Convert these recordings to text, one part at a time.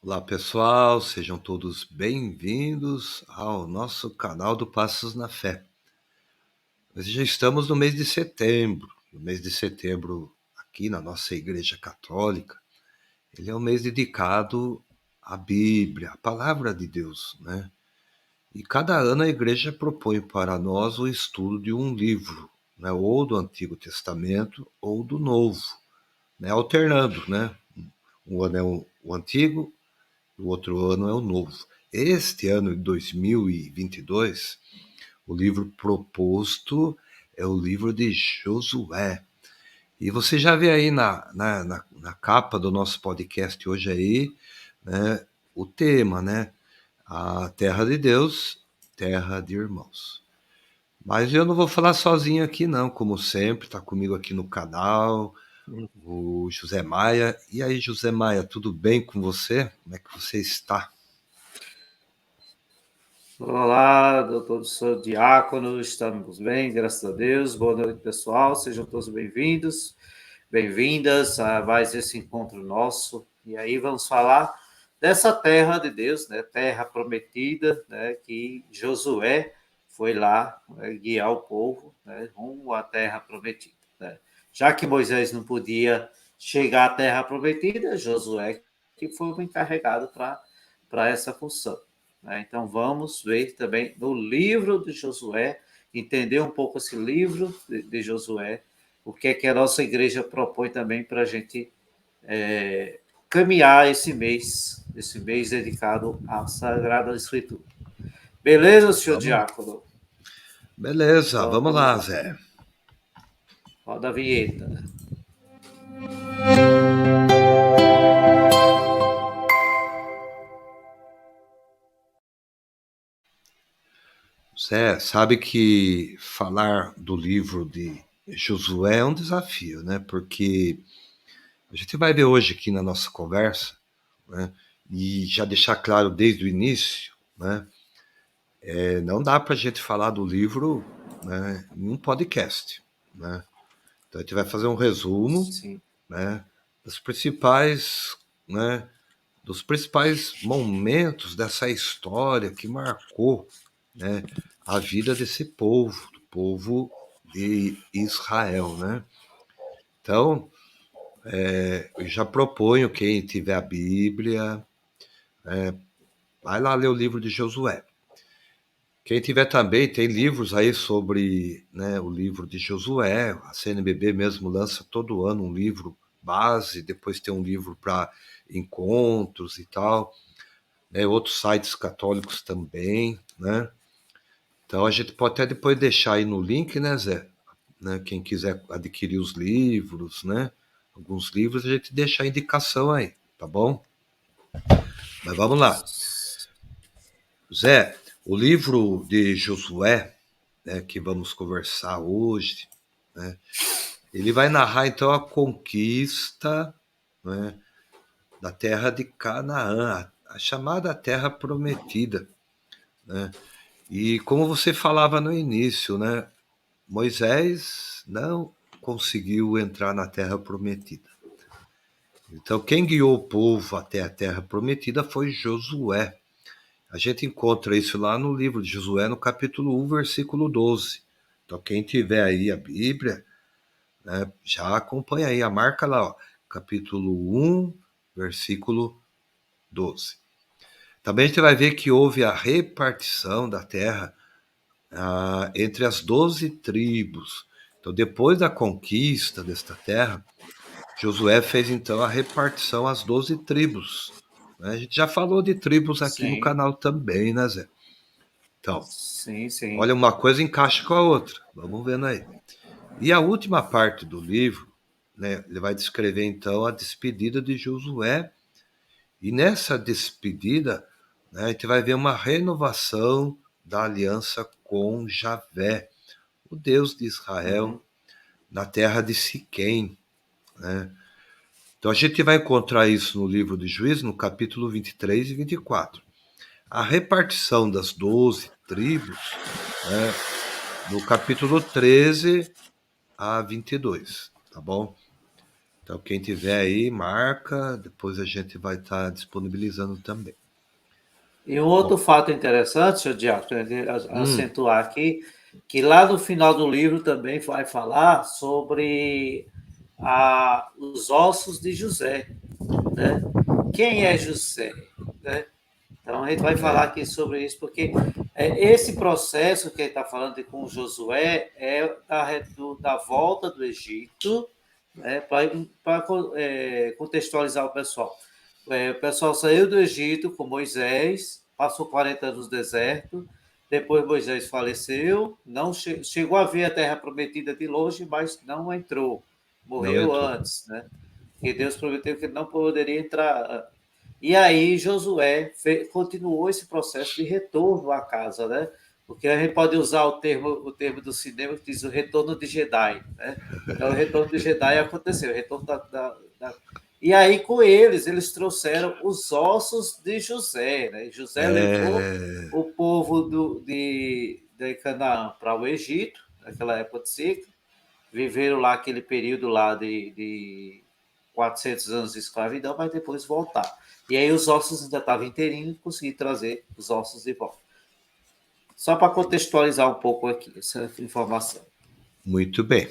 Olá pessoal, sejam todos bem-vindos ao nosso canal do Passos na Fé. Nós já estamos no mês de setembro. O mês de setembro, aqui na nossa Igreja Católica, ele é um mês dedicado à Bíblia, à Palavra de Deus, né? E cada ano a Igreja propõe para nós o estudo de um livro, né? Ou do Antigo Testamento ou do Novo, né? Alternando, né? Um ano é o Antigo, o outro ano é o Novo. Este ano de 2022, o livro proposto é o livro de Josué. E você já vê aí na capa do nosso podcast hoje aí, né, o tema, né? A terra de Deus, terra de irmãos. Mas eu não vou falar sozinho aqui não, como sempre, está comigo aqui no canal, o José Maia. E aí, José Maia, tudo bem com você? Como é que você está? Olá, doutor sou Diácono, estamos bem, graças a Deus. Boa noite, pessoal, sejam todos bem-vindos, bem-vindas a mais esse encontro nosso. E aí vamos falar dessa terra de Deus, né? Terra prometida, né? Que Josué foi lá, né, guiar o povo, né, rumo à terra prometida, né? Já que Moisés não podia chegar à terra prometida, Josué que foi o encarregado para essa função. Então, vamos ver também no livro de Josué, entender um pouco esse livro de Josué, o que é que a nossa igreja propõe também para a gente caminhar esse mês dedicado à Sagrada Escritura. Beleza, senhor Vamos lá. Diácono? Beleza, vamos Vamos lá, lá. Zé. Roda a vinheta. Zé, sabe que falar do livro de Josué é um desafio, né? Porque a gente vai ver hoje aqui na nossa conversa, né? E já deixar claro desde o início, né? Não dá para a gente falar do livro, né, em um podcast, né? Então a gente vai fazer um resumo, Sim. né, das principais, né, dos principais momentos dessa história que marcou, né, a vida desse povo, do povo de Israel, né? Então, eu já proponho quem tiver a Bíblia, vai lá ler o livro de Josué. Quem tiver também, tem livros aí sobre, né, o livro de Josué, a CNBB mesmo lança todo ano um livro base, depois tem um livro para encontros e tal, né, outros sites católicos também, né? Então a gente pode até depois deixar aí no link, né, Zé? Né, quem quiser adquirir os livros, né? Alguns livros a gente deixa a indicação aí, tá bom? Mas vamos lá. Zé, o livro de Josué, né, que vamos conversar hoje, né, ele vai narrar então a conquista, né, da terra de Canaã, a chamada terra prometida, né? E como você falava no início, né, Moisés não conseguiu entrar na terra prometida. Então, quem guiou o povo até a terra prometida foi Josué. A gente encontra isso lá no livro de Josué, no capítulo 1, versículo 12. Então, quem tiver aí a Bíblia, né, já acompanha aí, a marca lá, ó, capítulo 1, versículo 12. Também a gente vai ver que houve a repartição da terra entre as 12 tribos. Então, depois da conquista desta terra, Josué fez então a repartição às 12 tribos. Né? A gente já falou de tribos aqui no Sim, canal também, né, Zé? Então, sim, sim. olha, uma coisa encaixa com a outra. Vamos vendo aí. E a última parte do livro, né, ele vai descrever então a despedida de Josué. E nessa despedida, né, a gente vai ver uma renovação da aliança com Javé, o Deus de Israel, Uhum. na terra de Siquém, né? Então a gente vai encontrar isso no livro de Juízes, no capítulo 23 e 24. A repartição das 12 tribos, né, no capítulo 13 a 22, tá bom? Então, quem tiver aí, marca, depois a gente vai estar disponibilizando também. E um outro Bom, fato interessante, senhor Diácono, hum, acentuar aqui, que lá no final do livro também vai falar sobre os ossos de José, né? Quem é José, né? Então a gente vai falar é, aqui sobre isso, porque esse processo que ele está falando com Josué é da volta do Egito, né, para contextualizar o pessoal. O pessoal saiu do Egito com Moisés, passou 40 anos no deserto, depois Moisés faleceu, não chegou a ver a terra prometida de longe, mas não entrou, não morreu entrou. antes, né? Que Deus prometeu que ele não poderia entrar. E aí Josué continuou esse processo de retorno à casa, né? Porque a gente pode usar o termo do cinema que diz o retorno de Jedi, né? Então o retorno de Jedi aconteceu, o retorno E aí com eles trouxeram os ossos de José, né? José levou É, o povo de Canaã para o Egito, naquela época de seca, viveram lá aquele período lá de 400 anos de escravidão, mas depois voltar. E aí os ossos ainda estavam inteirinhos e consegui trazer os ossos de volta. Só para contextualizar um pouco aqui essa informação. muito bem.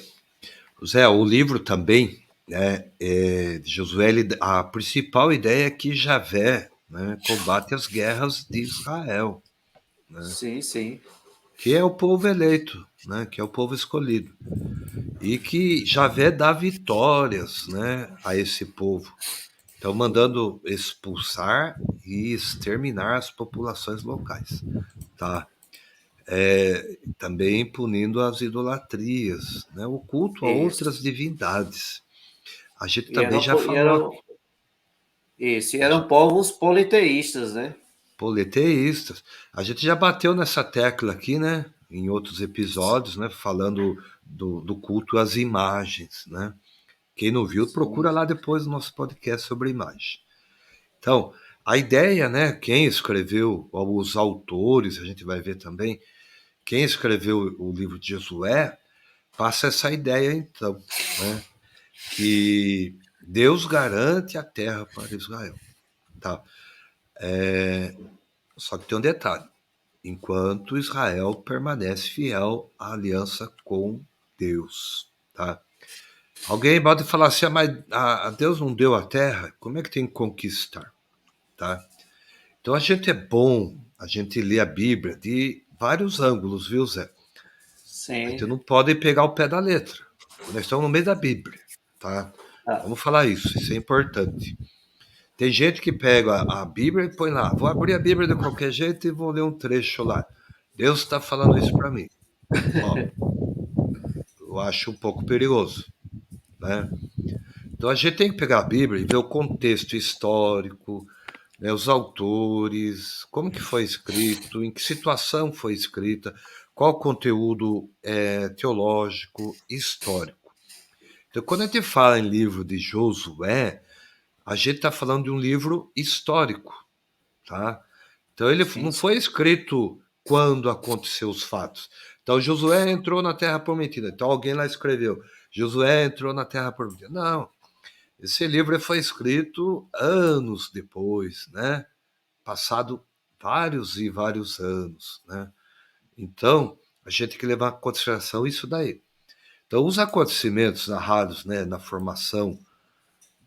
Zé, o livro também, né, de Josué, a principal ideia é que Javé, né, combate as guerras de Israel, né, Sim, sim. que é o povo eleito, né, que é o povo escolhido. E que Javé dá vitórias, né, a esse povo. Então, mandando expulsar e exterminar as populações locais, tá? Também punindo as idolatrias, né, o culto a outras Isso. divindades. A gente E também eram, já e falou eram, aqui, isso, e eram povos politeístas, né? politeístas. A gente já bateu nessa tecla aqui, né? Em outros episódios, né? Falando do culto às imagens, né? Quem não viu, Sim, procura lá depois o nosso podcast sobre imagem. Então, a ideia, né? Quem escreveu, os autores, a gente vai ver também, quem escreveu o livro de Josué, passa essa ideia, então, né? Que Deus garante a terra para Israel, tá? Só que tem um detalhe: enquanto Israel permanece fiel à aliança com Deus, tá? Alguém pode falar assim, mas a Deus não deu a terra, como é que tem que conquistar, tá? Então a gente é bom, a gente lê a Bíblia de vários ângulos, viu, Zé? A gente sim. não pode pegar o pé da letra. Nós estamos no meio da Bíblia, tá? Ah, Vamos falar isso é importante. Tem gente que pega a Bíblia e põe lá, vou abrir a Bíblia de qualquer jeito e vou ler um trecho lá. Deus está falando isso para mim. Ó, eu acho um pouco perigoso, né? Então a gente tem que pegar a Bíblia e ver o contexto histórico, né, os autores, como que foi escrito, em que situação foi escrita, qual o conteúdo teológico, histórico. Então, quando a gente fala em livro de Josué, a gente está falando de um livro histórico, tá? Então, ele sim, não sim. foi escrito quando aconteceu os fatos. Então, Josué entrou na Terra Prometida. Então, alguém lá escreveu, Josué entrou na Terra Prometida. Não, esse livro foi escrito anos depois, né? Passado vários e vários anos, né? Então, a gente tem que levar em consideração isso daí. Então, os acontecimentos narrados, né, na formação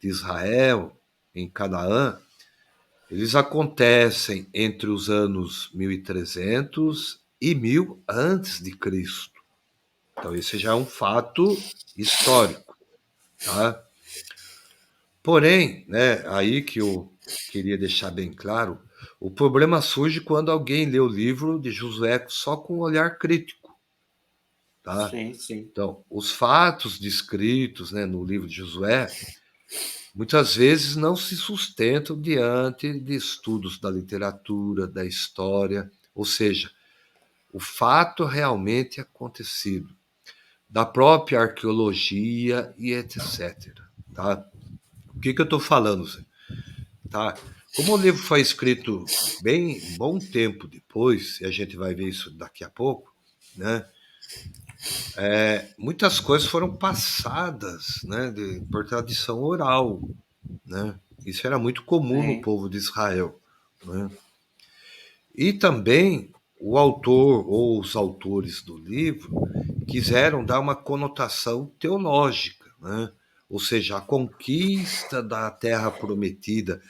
de Israel em Canaã, eles acontecem entre os anos 1300 e 1000 antes de Cristo. Então, esse já é um fato histórico, tá? Porém, né, aí que eu queria deixar bem claro, o problema surge quando alguém lê o livro de Josué só com um olhar crítico, tá? Sim, sim. Então, os fatos descritos, né, no livro de Josué muitas vezes não se sustentam diante de estudos da literatura, da história, ou seja, o fato realmente acontecido, da própria arqueologia e etc. Tá? O que eu estou falando, Zé? Tá? Como o livro foi escrito bem bom tempo depois, e a gente vai ver isso daqui a pouco, né? muitas coisas foram passadas, né, por tradição oral, né? Isso era muito comum no Sim, povo de Israel, né? E também o autor ou os autores do livro quiseram dar uma conotação teológica, né? Ou seja, a conquista da terra prometida,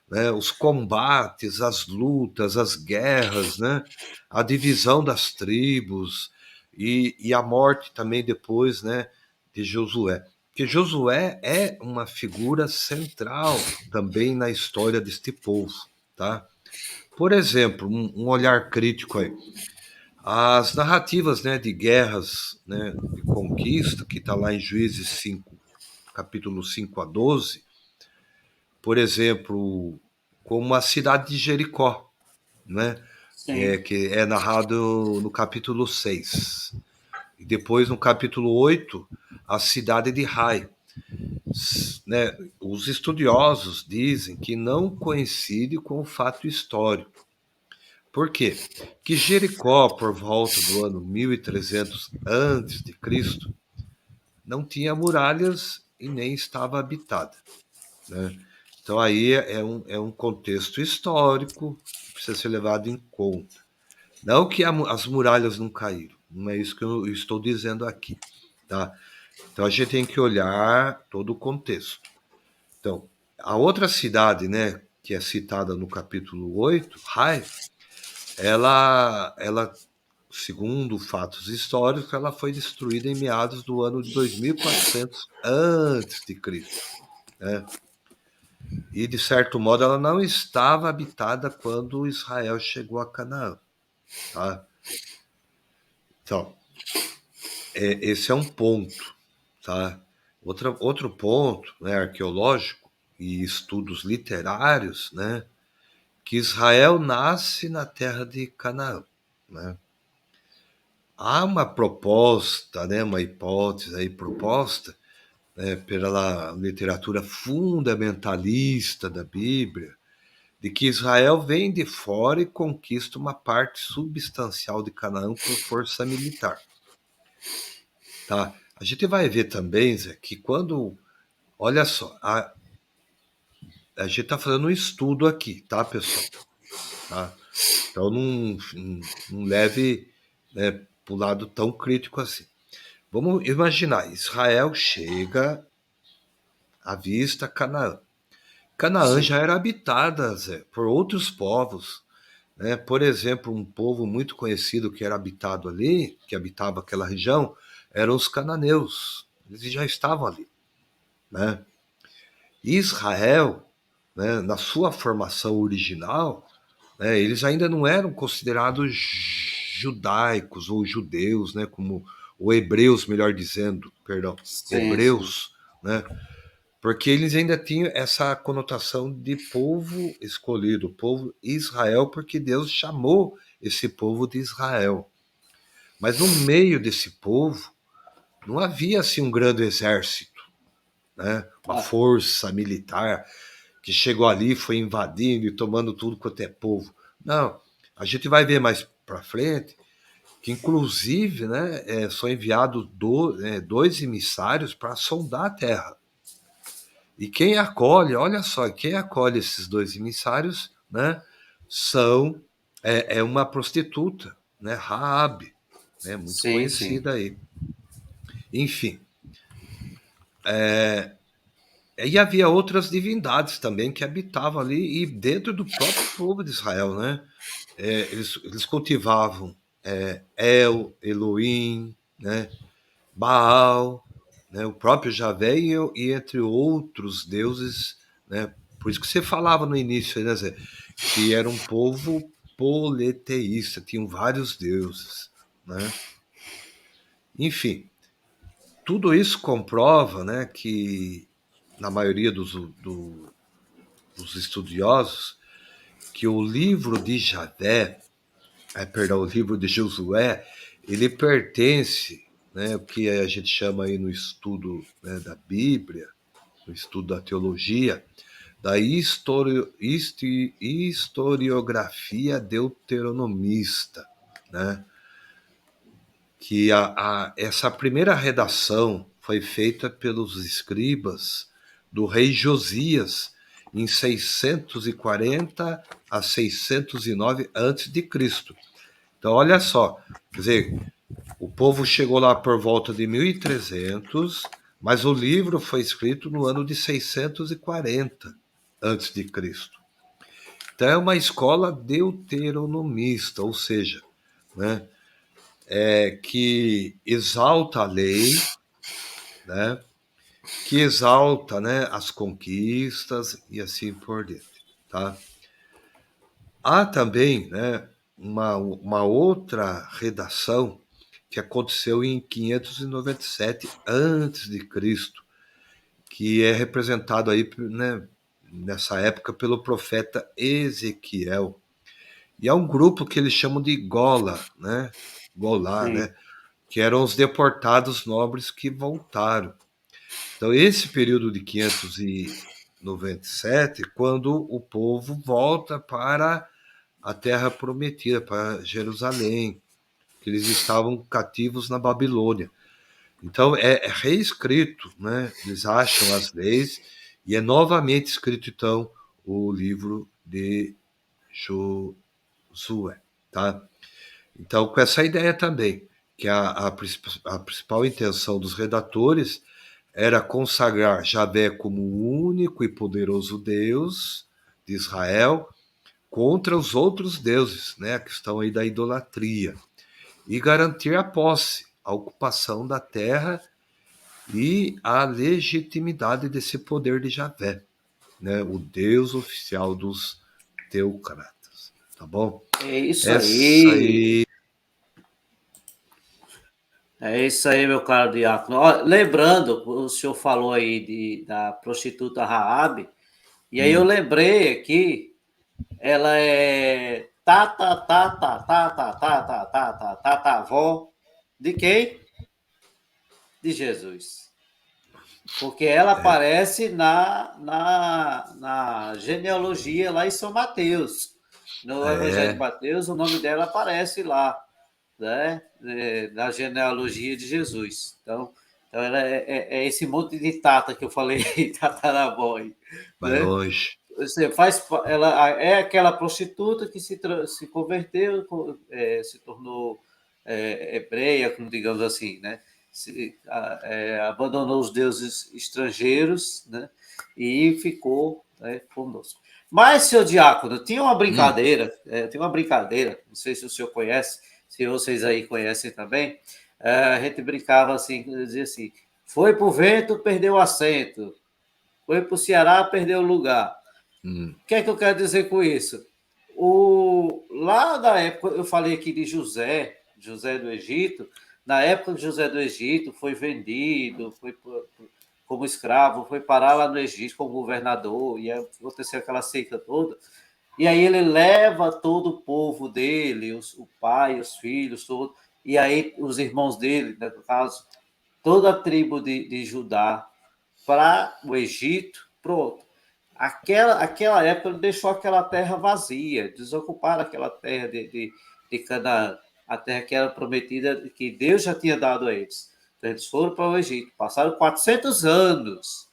né? Os combates, as lutas, as guerras, né? A divisão das tribos e a morte também depois, né? De Josué. Porque Josué é uma figura central também na história deste povo, tá? Por exemplo, um olhar crítico aí. As narrativas, né, de guerras, né, de conquista, que está lá em Juízes 5, capítulo 5 a 12, por exemplo, como a cidade de Jericó, né, sim, que é narrado no capítulo 6. E depois, no capítulo 8, a cidade de Rai. Né, os estudiosos dizem que não coincide com o fato histórico. Por quê? Que Jericó, por volta do ano 1300 antes de Cristo, não tinha muralhas e nem estava habitada, né? Então aí é um contexto histórico que precisa ser levado em conta. Não que as muralhas não caíram, não é isso que eu estou dizendo aqui, tá? Então a gente tem que olhar todo o contexto. Então, a outra cidade, né, que é citada no capítulo 8, Hai, ela segundo fatos históricos, ela foi destruída em meados do ano de 2400 antes de Cristo, né? E de certo modo ela não estava habitada quando Israel chegou a Canaã, tá? Então, esse é um ponto, tá? Outro ponto, né, arqueológico e estudos literários, né, que Israel nasce na terra de Canaã, né? Há uma proposta, né, uma hipótese aí proposta, né, pela literatura fundamentalista da Bíblia, de que Israel vem de fora e conquista uma parte substancial de Canaã por força militar. Tá? A gente vai ver também, Zé, que quando. Olha só, a gente está fazendo um estudo aqui, tá, pessoal? Tá? Então não leve, né, para o lado tão crítico assim. Vamos imaginar, Israel chega, avista Canaã. Canaã sim, já era habitada, Zé, por outros povos, né? Por exemplo, um povo muito conhecido que era habitado ali, que habitava aquela região, eram os cananeus. Eles já estavam ali, né? Israel, né, na sua formação original, né, eles ainda não eram considerados judaicos ou judeus, né, como ou hebreus, melhor dizendo, perdão, sim, sim. hebreus, né? Porque eles ainda tinham essa conotação de povo escolhido, povo Israel, porque Deus chamou esse povo de Israel. Mas no meio desse povo não havia assim um grande exército, né? Uma Ah, força militar que chegou ali, foi invadindo e tomando tudo quanto é povo. Não, a gente vai ver mais para frente que inclusive, né, são enviados dois emissários para sondar a terra. E quem acolhe, olha só, quem acolhe esses dois emissários, né, são uma prostituta, né, Raabe, né, muito sim, sim. conhecida aí. Enfim, e havia outras divindades também que habitavam ali e dentro do próprio povo de Israel, né? Eles cultivavam El, Elohim, né? Baal, né? O próprio Javé e entre outros deuses, né? Por isso que você falava no início, né, Zé? Que era um povo politeísta, tinham vários deuses, né? Enfim, tudo isso comprova, né, que na maioria dos estudiosos, que o livro de Javé, perdão, o livro de Josué, ele pertence, né, o que a gente chama aí no estudo, né, da Bíblia, no estudo da teologia, da historiografia deuteronomista, né? que essa primeira redação foi feita pelos escribas do rei Josias em 640 a 609 a.C. Então, olha só, quer dizer, o povo chegou lá por volta de 1300, mas o livro foi escrito no ano de 640 a.C. Então, é uma escola deuteronomista, ou seja, né, que exalta a lei, né, que exalta, né, as conquistas e assim por diante. Tá? Há também, né, uma outra redação que aconteceu em 597 a.C., que é representado aí, né, nessa época pelo profeta Ezequiel. E há um grupo que eles chamam de Gola, né? Golá, Sim. né? Que eram os deportados nobres que voltaram. Então, esse período de 597, quando o povo volta para a Terra Prometida, para Jerusalém, que eles estavam cativos na Babilônia. Então, é reescrito, né? Eles acham as leis e é novamente escrito, então, o livro de Josué, tá? Então, com essa ideia também, que a principal intenção dos redatores era consagrar Javé como o único e poderoso Deus de Israel contra os outros deuses, né, a questão aí da idolatria, e garantir a posse, a ocupação da terra e a legitimidade desse poder de Javé, né, o Deus oficial dos teocratas, tá bom? É isso Essa aí. aí. É isso aí, meu caro diácono. Ó, lembrando, o senhor falou aí da prostituta Raabe, e aí eu lembrei aqui, ela é avó de quem? De Jesus. Porque ela aparece na genealogia lá em São Mateus. No Evangelho de É, Mateus, o nome dela aparece lá, né? Na genealogia de Jesus. Então ela é esse monte de tata que eu falei, tataravó, vai né? longe. Você faz, ela é aquela prostituta que se converteu, se tornou hebreia, como digamos assim, né? Abandonou os deuses estrangeiros, né? E ficou, né, conosco. Mas, seu diácono, tinha uma brincadeira, não sei se o senhor conhece, se vocês aí conhecem também, a gente brincava assim, dizia assim, foi para o vento, perdeu o assento, foi para o Ceará, perdeu o lugar. Hum, O que é que eu quero dizer com isso? Lá da época, eu falei aqui de José do Egito, na época que José do Egito foi vendido, como escravo, foi parar lá no Egito como governador, e aconteceu aquela seca toda. E aí ele leva todo o povo dele, o pai, os filhos, todo, e aí os irmãos dele, né, no caso, toda a tribo de Judá para o Egito, pronto. Aquela época ele deixou aquela terra vazia, desocuparam aquela terra de Canaã, a terra que era prometida, que Deus já tinha dado a eles. Então, eles foram para o Egito, passaram 400 anos.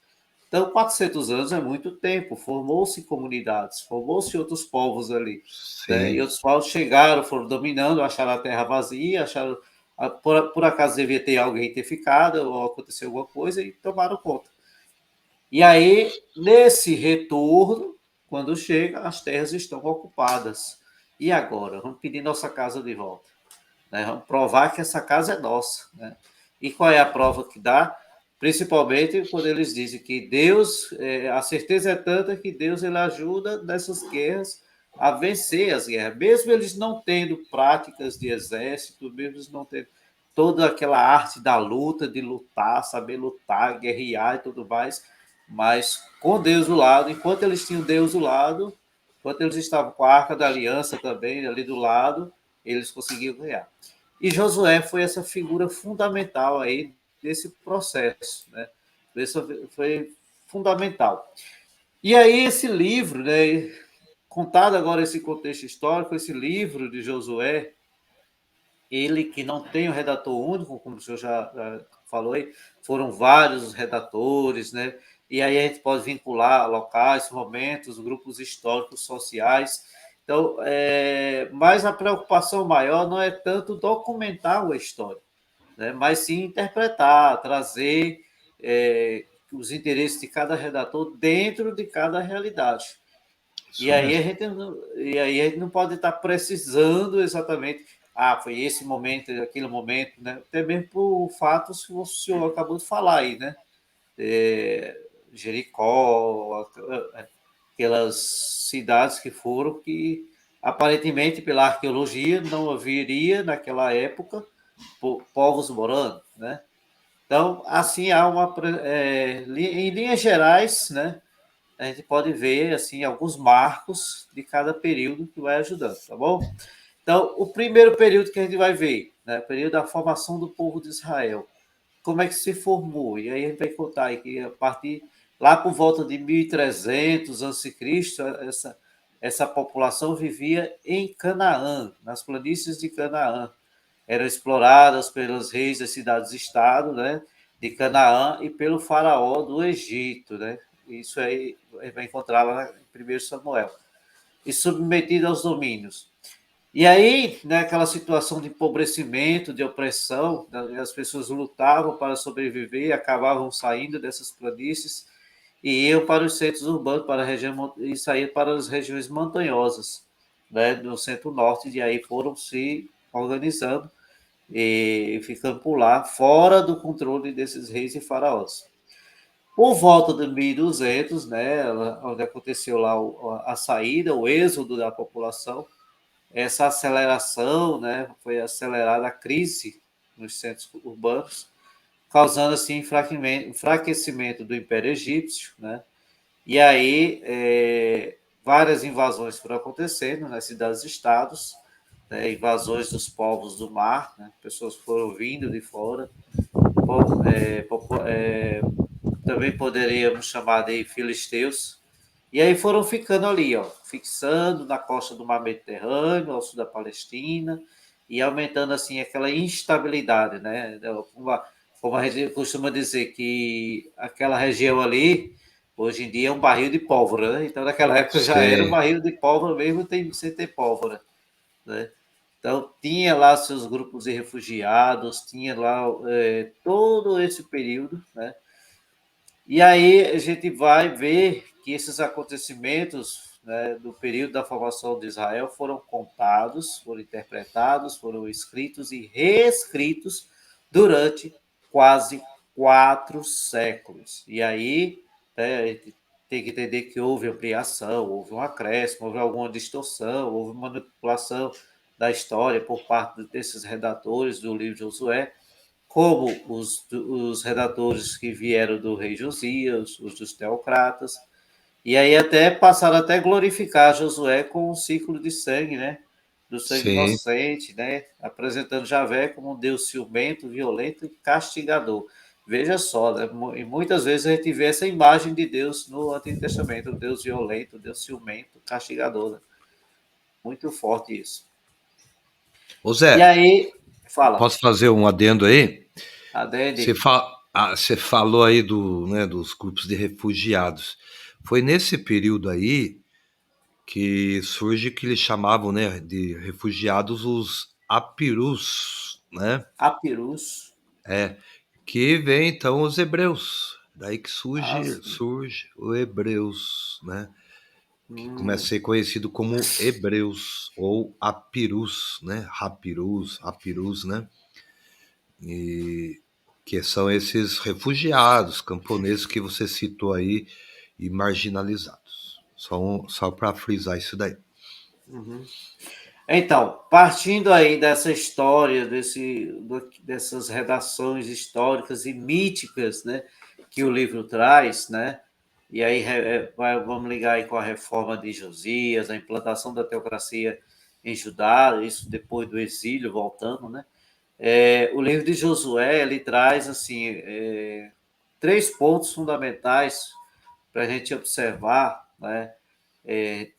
Então, 400 anos é muito tempo, formou-se comunidades, formou-se outros povos ali. Né? E sim. outros povos chegaram, foram dominando, acharam a terra vazia, acharam, por acaso devia ter alguém ter ficado, ou aconteceu alguma coisa, e tomaram conta. E aí, nesse retorno, quando chega, as terras estão ocupadas. E agora? Vamos pedir nossa casa de volta. Né? Vamos provar que essa casa é nossa. Né? E qual é a prova que dá? Principalmente quando eles dizem que Deus, a certeza é tanta que Deus ele ajuda nessas guerras a vencer as guerras, mesmo eles não tendo práticas de exército, mesmo eles não tendo toda aquela arte da luta, de lutar, saber lutar, guerrear e tudo mais, mas com Deus do lado, enquanto eles tinham Deus do lado, enquanto eles estavam com a Arca da Aliança também ali do lado, eles conseguiram ganhar. E Josué foi essa figura fundamental aí desse processo, né? Isso foi fundamental. E aí esse livro, né, contado agora esse contexto histórico, esse livro de Josué, ele que não tem um redator único, como o senhor já falou aí, foram vários os redatores, né? E aí a gente pode vincular locais, momentos, grupos históricos, sociais. Então, mas a preocupação maior não é tanto documentar a história, né? Mas sim interpretar, trazer os interesses de cada redator dentro de cada realidade. E Isso aí, mesmo. e aí a gente não pode estar precisando exatamente, foi esse momento, aquele momento, né? Até mesmo por fatos que o senhor acabou de falar aí, né? Jericó, aquelas cidades que foram que aparentemente pela arqueologia não haveria naquela época povos morando, né? Então, assim há em linhas gerais, né? A gente pode ver assim alguns marcos de cada período que vai ajudando, tá bom? Então, o primeiro período que a gente vai ver, né, o período da formação do povo de Israel. Como é que se formou? E aí a gente vai contar aí que a partir lá por volta de 1300 a.C., essa população vivia em Canaã, nas planícies de Canaã. Eram exploradas pelos reis das cidades-estado, né, de Canaã e pelo faraó do Egito, né? Isso aí vai encontrar lá em 1 Samuel. E submetido aos domínios. E aí, naquela situação de empobrecimento, de opressão, as pessoas lutavam para sobreviver, acabavam saindo dessas planícies e iam para os centros urbanos, para a região e saíam para as regiões montanhosas, né, do centro-norte, e aí foram se organizando e ficando por lá, fora do controle desses reis e faraós. Por volta de 1200, né, onde aconteceu lá a saída, o êxodo da população, essa aceleração, né, foi acelerada a crise nos centros urbanos, causando assim enfraquecimento do Império Egípcio, né? E aí várias invasões foram acontecendo nas cidades-estados, né, invasões dos povos do mar, né? Pessoas foram vindo de fora, também poderíamos chamar de filisteus, e aí foram ficando ali, ó, fixando na costa do mar Mediterrâneo, ao sul da Palestina, e aumentando assim aquela instabilidade, né? Como a gente costuma dizer que aquela região ali, hoje em dia é um barril de pólvora, né? Então naquela época já era um Sei. barril de pólvora mesmo sem ter pólvora, né? Então tinha lá seus grupos de refugiados, tinha lá todo esse período, né? E aí a gente vai ver que esses acontecimentos, né, do período da formação de Israel foram contados, foram interpretados, foram escritos e reescritos durante quase 4 séculos. E aí, né, a gente tem que entender que houve ampliação, houve um acréscimo, houve alguma distorção, houve manipulação da história por parte desses redatores do livro de Josué, como os redatores que vieram do rei Josias, os dos teocratas, e aí até passaram até glorificar Josué com um ciclo de sangue, né? Do sangue Sim. inocente, né? Apresentando Javé como um Deus ciumento, violento e castigador. Veja só, né? E muitas vezes a gente vê essa imagem de Deus no Antigo Testamento, o Deus violento, o Deus ciumento, castigador. Né? Muito forte isso. Ô E Zé, aí, fala, posso fazer um adendo aí? Você, Adende, você falou aí né, dos grupos de refugiados. Foi nesse período aí que surge que eles chamavam, né, de refugiados os apirus, né? Apirus, É, que vem então os hebreus. Daí que surge, assim, surge o hebreus, né? Que começa a hum, ser conhecido como hebreus ou apirus, né? Rapirus, apirus, né? E que são esses refugiados, camponeses que você citou aí e marginalizados. Só para frisar isso daí. uhum. Então, partindo aí dessa história, dessas redações históricas e míticas, né, que o livro traz, né, e aí vamos ligar aí com a reforma de Josias, a implantação da teocracia em Judá, isso depois do exílio, voltando, né, o livro de Josué, ele traz, assim, 3 pontos fundamentais para a gente observar, né,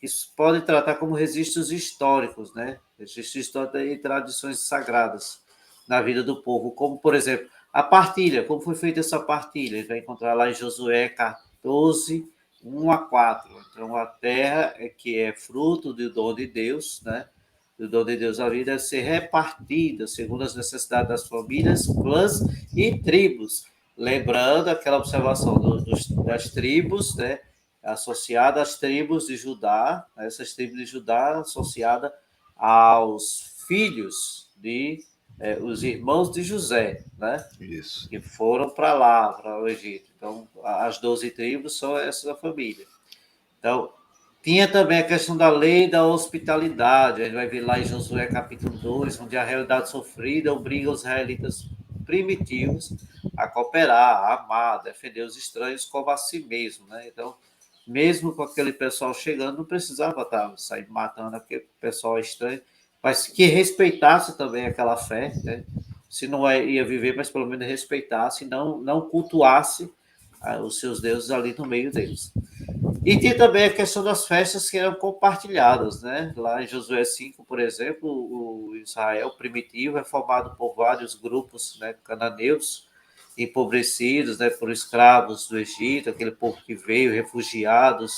Isso pode tratar como registros históricos, né? Registros históricos e tradições sagradas na vida do povo, como, por exemplo, a partilha, como foi feita essa partilha? A gente vai encontrar lá em Josué 14, 1 a 4. Então, a terra que é fruto do dom de Deus, né? Do dom de Deus, a vida deve ser repartida segundo as necessidades das famílias, clãs e tribos. Lembrando aquela observação das tribos, né? Associada às tribos de Judá, essas tribos de Judá associada aos filhos de os irmãos de José, né? Isso. Que foram para lá, para o Egito. Então, as 12 tribos são essa família. Então, tinha também a questão da lei da hospitalidade. A gente vai ver lá em Josué capítulo 2, onde a realidade sofrida obriga os israelitas primitivos a cooperar, a amar, a defender os estranhos como a si mesmo, né? Então, mesmo com aquele pessoal chegando, não precisava sair matando aquele pessoal estranho, mas que respeitasse também aquela fé, né? Se não ia viver, mas pelo menos respeitasse, não cultuasse os seus deuses ali no meio deles. E tem também a questão das festas que eram compartilhadas, né? Lá em Josué 5, por exemplo, o Israel primitivo é formado por vários grupos, né, cananeus, empobrecidos, né, por escravos do Egito, aquele povo que veio, refugiados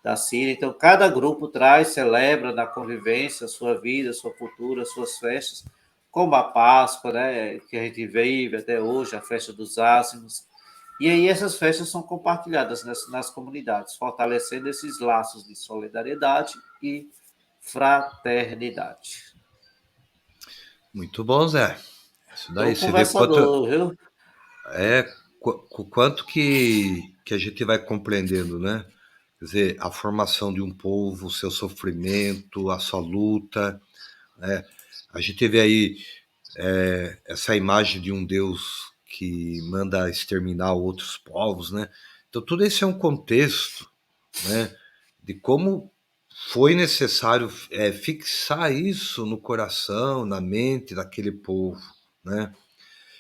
da Síria. Então, cada grupo traz, celebra na convivência a sua vida, a sua cultura, as suas festas, como a Páscoa, né, que a gente vive até hoje, a festa dos ázimos. E aí essas festas são compartilhadas nas comunidades, fortalecendo esses laços de solidariedade e fraternidade. Muito bom, Zé. Isso Estou daí, você vê conversador, viu? quanto que a gente vai compreendendo, né? Quer dizer, a formação de um povo, o seu sofrimento, a sua luta, né? A gente vê aí essa imagem de um Deus que manda exterminar outros povos, né? Então tudo isso é um contexto, né? De como foi necessário fixar isso no coração, na mente daquele povo, né?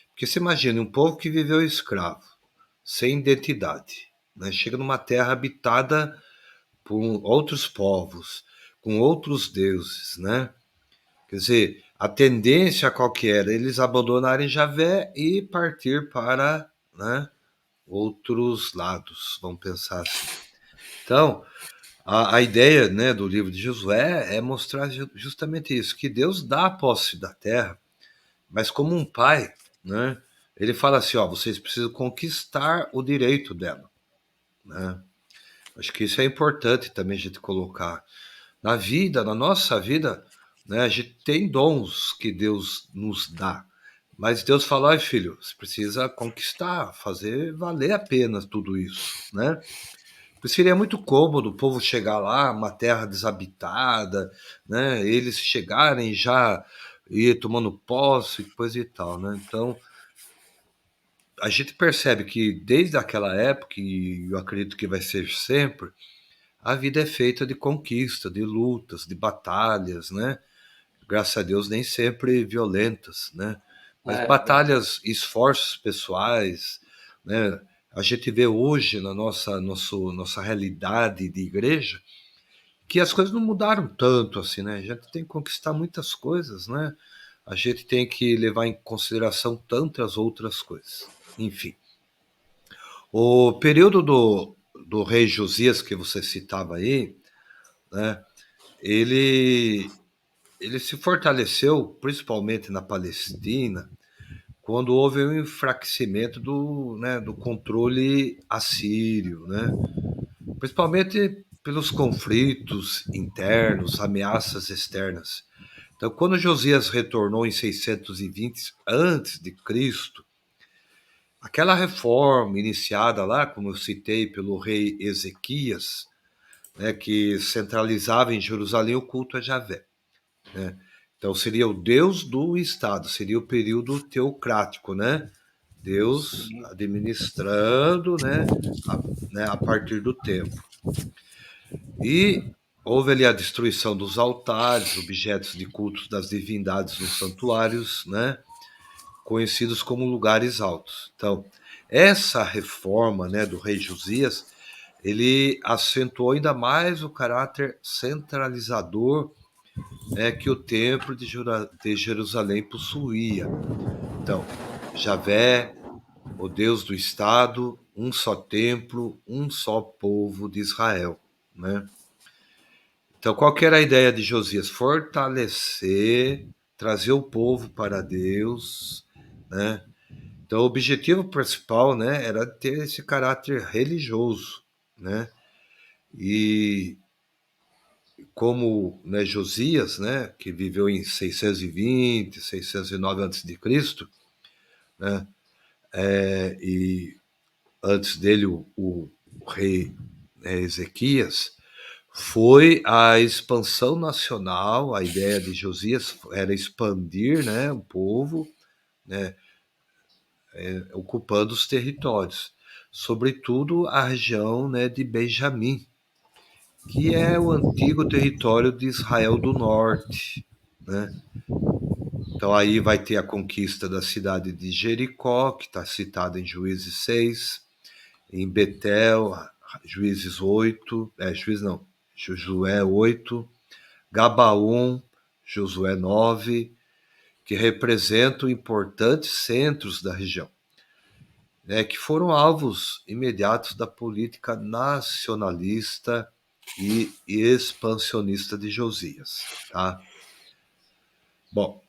Porque você imagina um povo que viveu escravo, sem identidade, né? Chega numa terra habitada por outros povos, com outros deuses, né? Quer dizer, a tendência qual que era? Eles abandonarem Javé e partir para, né, outros lados, vamos pensar assim. Então, a ideia, né, do livro de Josué é mostrar justamente isso, que Deus dá a posse da terra, mas como um pai, né, ele fala assim, ó, vocês precisam conquistar o direito dela, né? Acho que isso é importante também a gente colocar. Na vida, na nossa vida, né, a gente tem dons que Deus nos dá. Mas Deus fala, ai filho, você precisa conquistar, fazer valer a pena tudo isso, né? Porque seria muito cômodo o povo chegar lá, uma terra desabitada, né? Eles chegarem já ir tomando posse, coisa e tal, né? Então, a gente percebe que desde aquela época, e eu acredito que vai ser sempre, a vida é feita de conquista, de lutas, de batalhas, né? Graças a Deus nem sempre violentas, né? Mas batalhas, esforços pessoais, né? A gente vê hoje na nossa realidade de igreja que as coisas não mudaram tanto assim, né? A gente tem que conquistar muitas coisas, né? A gente tem que levar em consideração tantas outras coisas. Enfim, o período do rei Josias que você citava aí, né? Ele ele se fortaleceu principalmente na Palestina quando houve um enfraquecimento do controle assírio, né? Principalmente pelos conflitos internos, ameaças externas. Então, quando Josias retornou em 620 antes de Cristo, aquela reforma iniciada lá, como eu citei, pelo rei Ezequias, né, que centralizava em Jerusalém o culto a Javé, né? Então seria o Deus do Estado, seria o período teocrático, né? Deus Sim. administrando, né, a partir do tempo. E houve ali a destruição dos altares, objetos de cultos das divindades nos santuários, né? Conhecidos como lugares altos. Então, essa reforma, né, do rei Josias, ele acentuou ainda mais o caráter centralizador que o templo de Jerusalém possuía. Então, Javé, o Deus do Estado, um só templo, um só povo de Israel, né? Então, qual que era a ideia de Josias? Fortalecer, trazer o povo para Deus, né? Então, o objetivo principal, né, era ter esse caráter religioso, né? E como, né, Josias, né, que viveu em 620, 609 a.C., né, e antes dele o rei, né, Ezequias, foi a expansão nacional. A ideia de Josias era expandir, né, o povo, né, ocupando os territórios, sobretudo a região, né, de Benjamim, que é o antigo território de Israel do Norte, né? Então aí vai ter a conquista da cidade de Jericó, que está citada em Juízes 6, em Betel, Juízes 8, Juízes não, Josué 8, Gabaon, Josué 9, que representam importantes centros da região, né, que foram alvos imediatos da política nacionalista e expansionista de Josias. Tá? Bom,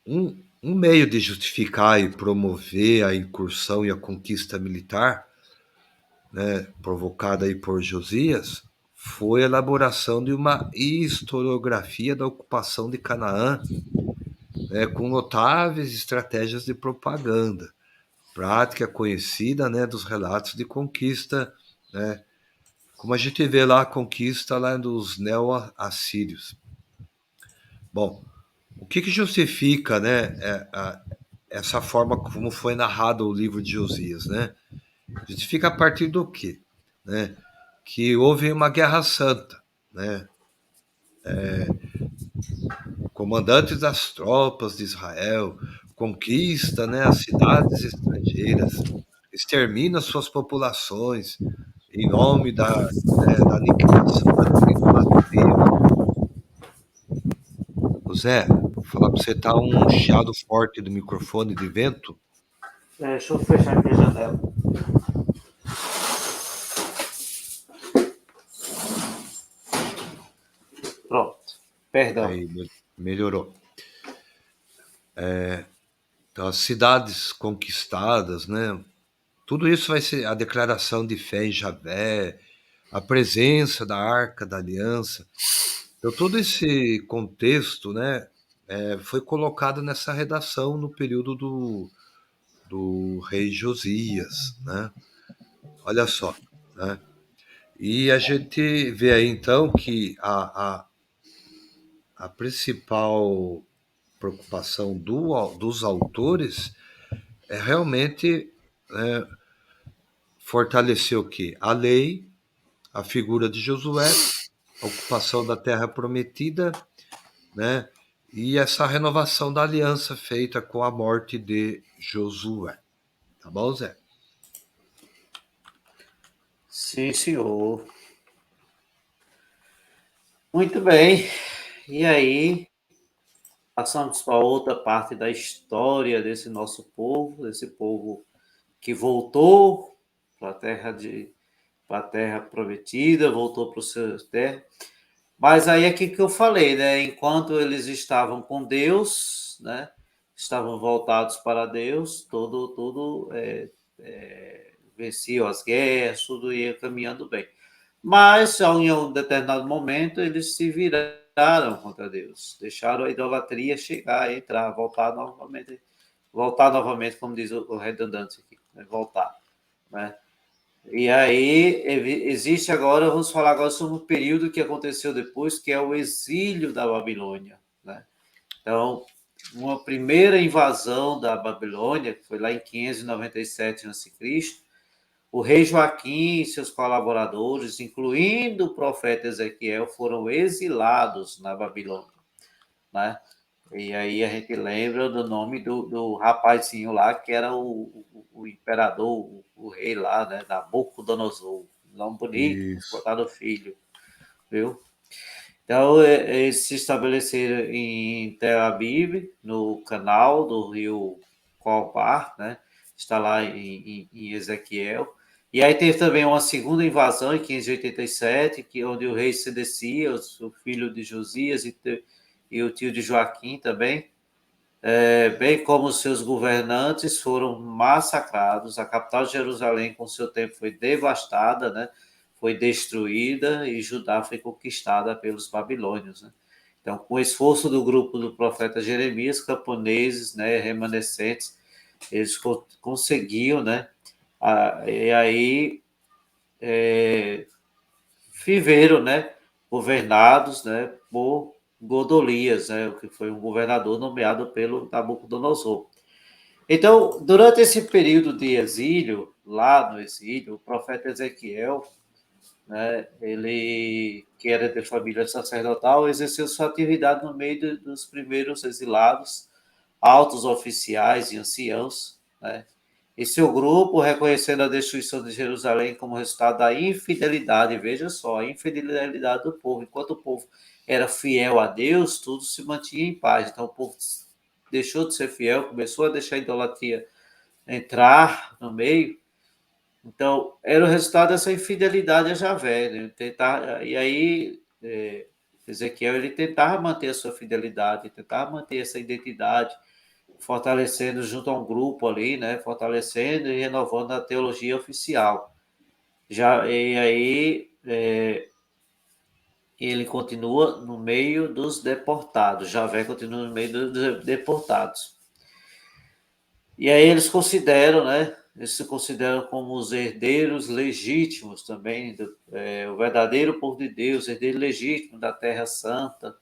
um meio de justificar e promover a incursão e a conquista militar, né, provocada aí por Josias, foi a elaboração de uma historiografia da ocupação de Canaã, né, com notáveis estratégias de propaganda, prática conhecida, né, dos relatos de conquista, né, como a gente vê lá a conquista lá dos neo-assírios. Bom, o que justifica, né, essa forma como foi narrado o livro de Josias, né? Justifica a partir do quê? Né? Que houve uma guerra santa, né? Comandantes das tropas de Israel conquista, né, as cidades estrangeiras, extermina suas populações em nome da aniquilação da trigonometria. Zé, vou falar para você, tá um chiado forte do microfone de vento. Deixa eu fechar aqui a janela. Pronto. Perdão. Aí, melhorou. Então, as cidades conquistadas, né? Tudo isso vai ser a declaração de fé em Javé, a presença da Arca da Aliança. Então, todo esse contexto, né, foi colocado nessa redação no período do rei Josias, né? Olha só, né? E a gente vê aí, então, que a principal preocupação dos autores é realmente fortalecer o quê? A lei, a figura de Josué, a ocupação da terra prometida, né? E essa renovação da aliança feita com a morte de Josué. Tá bom, Zé? Sim, senhor. Muito bem. E aí, passamos para outra parte da história desse nosso povo, desse povo que voltou para a terra prometida, voltou para o seu terra. Mas aí é aqui que eu falei, né? Enquanto eles estavam com Deus, né? Estavam voltados para Deus, tudo venciam as guerras, tudo ia caminhando bem. Mas, em um determinado momento, eles se viraram contra Deus, deixaram a idolatria chegar, entrar, voltar novamente, como diz o redundante aqui, né? Voltar, né? E aí existe agora, vamos falar agora sobre um período que aconteceu depois, que é o exílio da Babilônia, né? Então, uma primeira invasão da Babilônia, que foi lá em 597 a.C., o rei Joaquim e seus colaboradores, incluindo o profeta Ezequiel, foram exilados na Babilônia, né? E aí a gente lembra do nome do rapazinho lá, que era o imperador, o rei lá, né? Nabucodonosor. nome bonito, Isso. botar no filho, viu? Então, eles se estabeleceram em Tel Aviv, no canal do rio Qualbar, né? Está lá em Ezequiel. E aí teve também uma segunda invasão em 587, onde o rei Sedecias, o filho de Josias e o tio de Joaquim também, bem como os seus governantes, foram massacrados. A capital de Jerusalém, com seu tempo, foi devastada, né? Foi destruída e Judá foi conquistada pelos babilônios. Né? Então, com o esforço do grupo do profeta Jeremias, camponeses, né, remanescentes, eles conseguiam, né? E aí viveram, né, governados, né, por Godolias, né, que foi um governador nomeado pelo Nabucodonosor. Então, durante esse período de exílio, lá no exílio, o profeta Ezequiel, né, ele, que era de família sacerdotal, exerceu sua atividade no meio dos primeiros exilados, altos oficiais e anciãos, né, e seu grupo, reconhecendo a destruição de Jerusalém como resultado da infidelidade, veja só, a infidelidade do povo. Enquanto o povo era fiel a Deus, tudo se mantinha em paz. Então o povo deixou de ser fiel, começou a deixar a idolatria entrar no meio. Então, era o resultado dessa infidelidade a Javé. Né? E aí, Ezequiel ele tentava manter a sua fidelidade, tentava manter essa identidade, fortalecendo junto a um grupo ali, né? Fortalecendo e renovando a teologia oficial. E aí ele continua no meio dos deportados. Javé continua no meio dos deportados. E aí eles consideram, né? Eles se consideram como os herdeiros legítimos também, o verdadeiro povo de Deus, herdeiro legítimo da Terra Santa,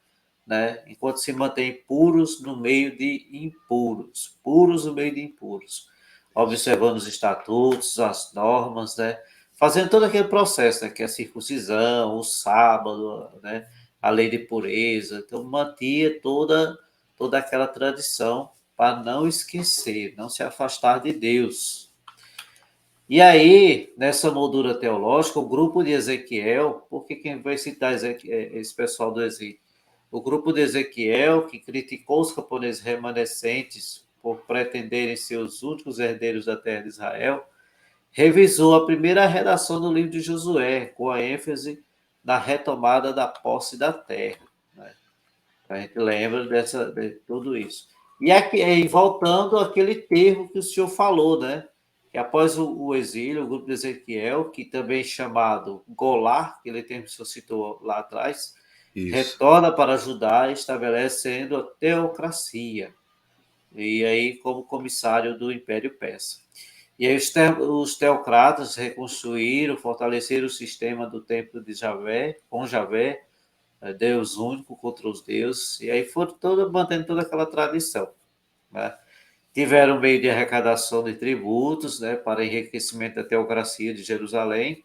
né? Enquanto se mantém puros no meio de impuros, puros no meio de impuros, Isso. observando os estatutos, as normas, né? Fazendo todo aquele processo, né? Que é a circuncisão, o sábado, né? A lei de pureza. Então, mantinha toda aquela tradição para não esquecer, não se afastar de Deus. E aí, nessa moldura teológica, o grupo de Ezequiel, porque quem vai citar esse pessoal do exílio? O grupo de Ezequiel, que criticou os camponeses remanescentes por pretenderem ser os únicos herdeiros da terra de Israel, revisou a primeira redação do livro de Josué, com a ênfase na retomada da posse da terra. Né? A gente lembra de tudo isso. E voltando àquele termo que o senhor falou, né? Que após o exílio, o grupo de Ezequiel, que também é chamado Golar, aquele termo que o senhor citou lá atrás, Isso. retorna para Judá, estabelecendo a teocracia, e aí como comissário do Império Persa. E aí os teocratas reconstruíram, fortaleceram o sistema do templo de Javé, com Javé, Deus único contra os deuses, e aí foram mantendo toda aquela tradição. Né? Tiveram meio de arrecadação de tributos, né, para enriquecimento da teocracia de Jerusalém